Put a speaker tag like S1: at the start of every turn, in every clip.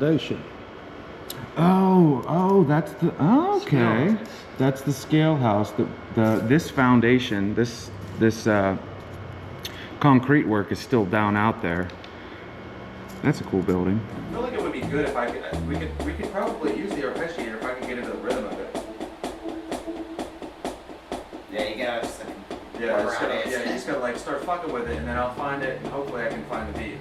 S1: foundation.
S2: Oh, that's the, oh, okay.
S1: Scale.
S2: That's the scale house. This foundation, this concrete work is still down out there. That's a cool building.
S3: I feel like it would be good if we could probably use the arpeggiator if I can get into the rhythm of it.
S4: Yeah, you gotta just
S3: Yeah, you just gotta like start fucking with it, and then I'll find it, and hopefully I can find the beat.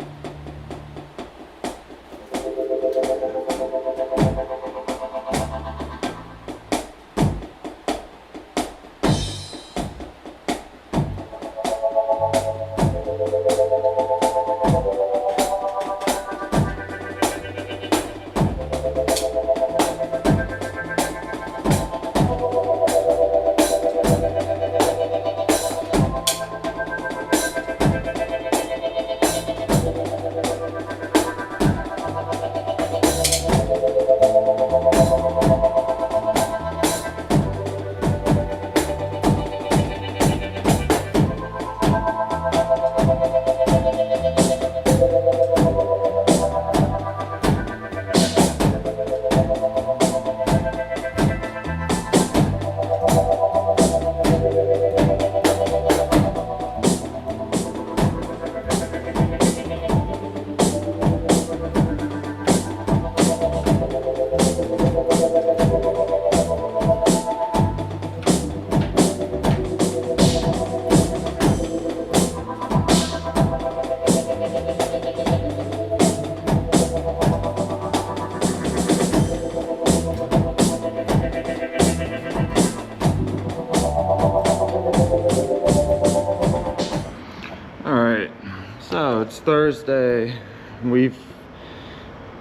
S2: So it's Thursday. We've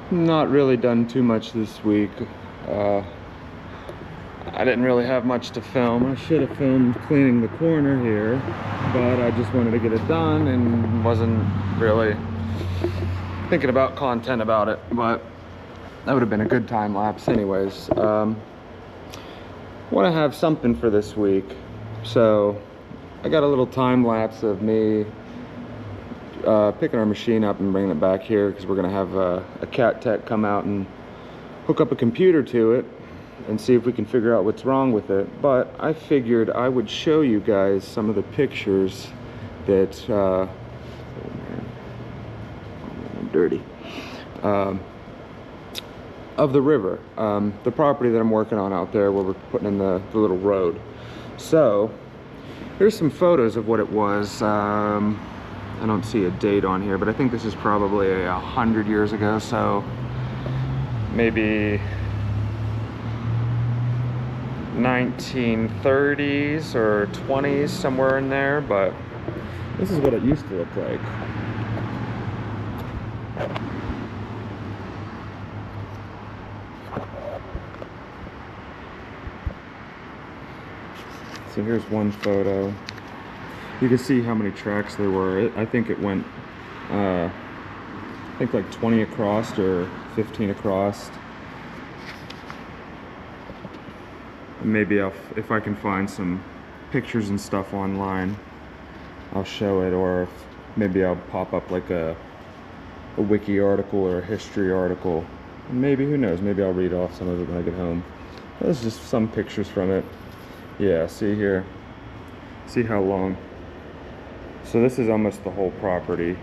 S2: not really done too much this week. I didn't really have much to film. I should have filmed cleaning the corner here, but I just wanted to get it done and wasn't really thinking about content about it, but that would have been a good time lapse anyways. Want to have something for this week, so I got a little time lapse of me picking our machine up and bringing it back here because we're going to have a cat tech come out and hook up a computer to it and see if we can figure out what's wrong with it. But I figured I would show you guys some of the pictures that oh man, I'm dirty, of the river, the property that I'm working on out there where we're putting in the little road. So here's some photos of what it was. I don't see a date on here, but I think this is probably 100 years ago, so maybe 1930s or 20s, somewhere in there, but this is what it used to look like. So here's one photo. You can see how many tracks there were. I think it went, I think like 20 across or 15 across. Maybe if I can find some pictures and stuff online, I'll show it, or maybe I'll pop up like a wiki article or a history article. Maybe, who knows, maybe I'll read off some of it when I get home. There's just some pictures from it. Yeah, see here, see how long. So this is almost the whole property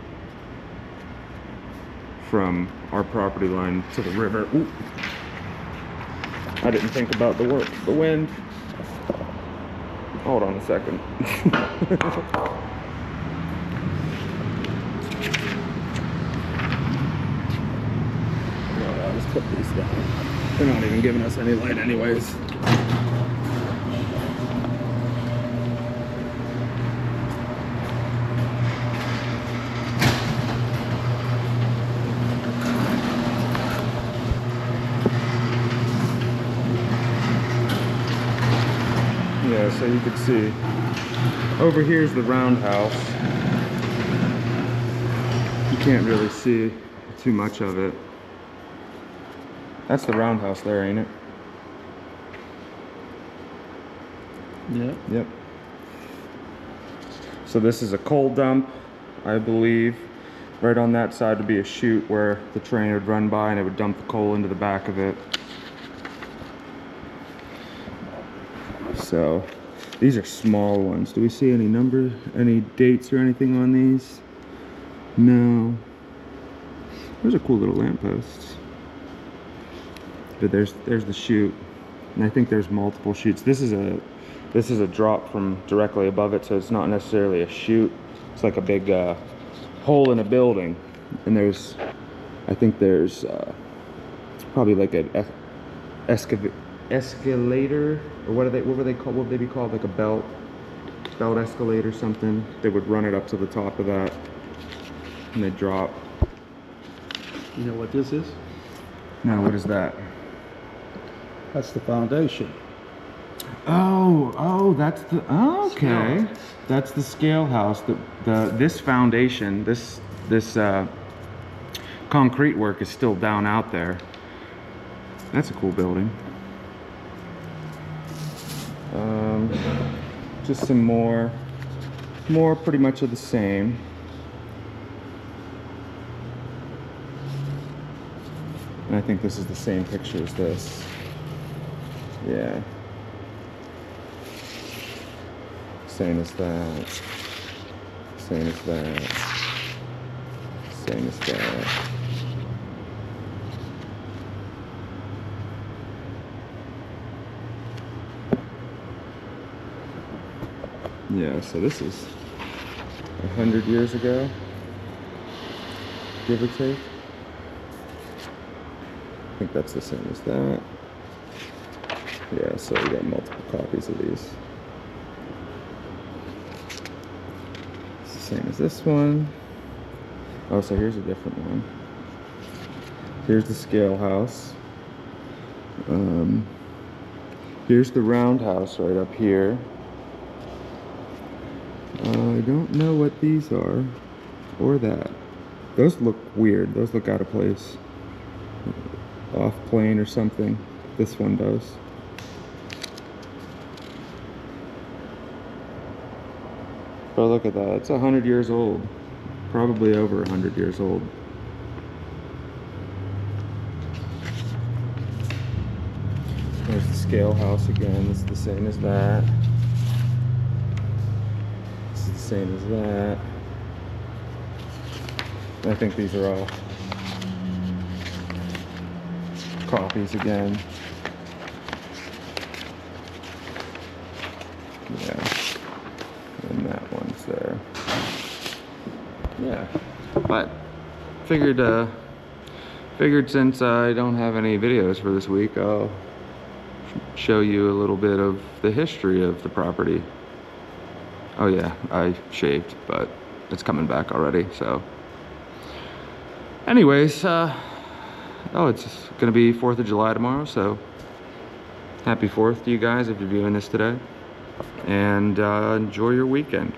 S2: from our property line to the river. Ooh. I didn't think about the wind. Hold on a second. I'll just put these down. They're not even giving us any light anyways. Yeah, so you can see over here's the roundhouse. You can't really see too much of it. That's the roundhouse there, ain't it?
S1: Yep.
S2: Yep. So this is a coal dump, I believe. Right on that side would be a chute where the train would run by and it would dump the coal into the back of it. So these are small ones. Do we see any number, any dates or anything on these? No. Those are cool little lampposts. But there's the chute, and I think there's multiple chutes. This is a drop from directly above it, so it's not necessarily a chute. It's like a big hole in a building, and I think there's probably like an escalator, or what were they called? What would they be called? Like a belt escalator or something. They would run it up to the top of that, and they drop.
S1: You know what this is?
S2: No, what is that?
S1: That's the foundation.
S2: Oh, that's the, oh, okay.
S1: Scale.
S2: That's the scale house. This foundation, this concrete work is still down out there. That's a cool building. Just some more pretty much of the same. And I think this is the same picture as this. Yeah. Same as that. Same as that. Same as that. Yeah, so this is 100 years ago, give or take. I think that's the same as that. Yeah, so we got multiple copies of these. It's the same as this one. Oh, so here's a different one. Here's the scale house. Here's the roundhouse right up here. I don't know what these are, or that. Those look weird. Those look out of place. Off plane or something. This one does. Oh, look at that. It's 100 years old. Probably over 100 years old. There's the scale house again. It's the same as that. This is the same as that. I think these are all copies again. Yeah. And that one's there. Yeah. But figured since I don't have any videos for this week, I'll show you a little bit of the history of the property. Oh yeah, I shaved, but it's coming back already, so. Anyways, it's gonna be 4th of July tomorrow, so happy 4th to you guys if you're viewing this today. And enjoy your weekend.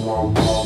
S4: wow, wow.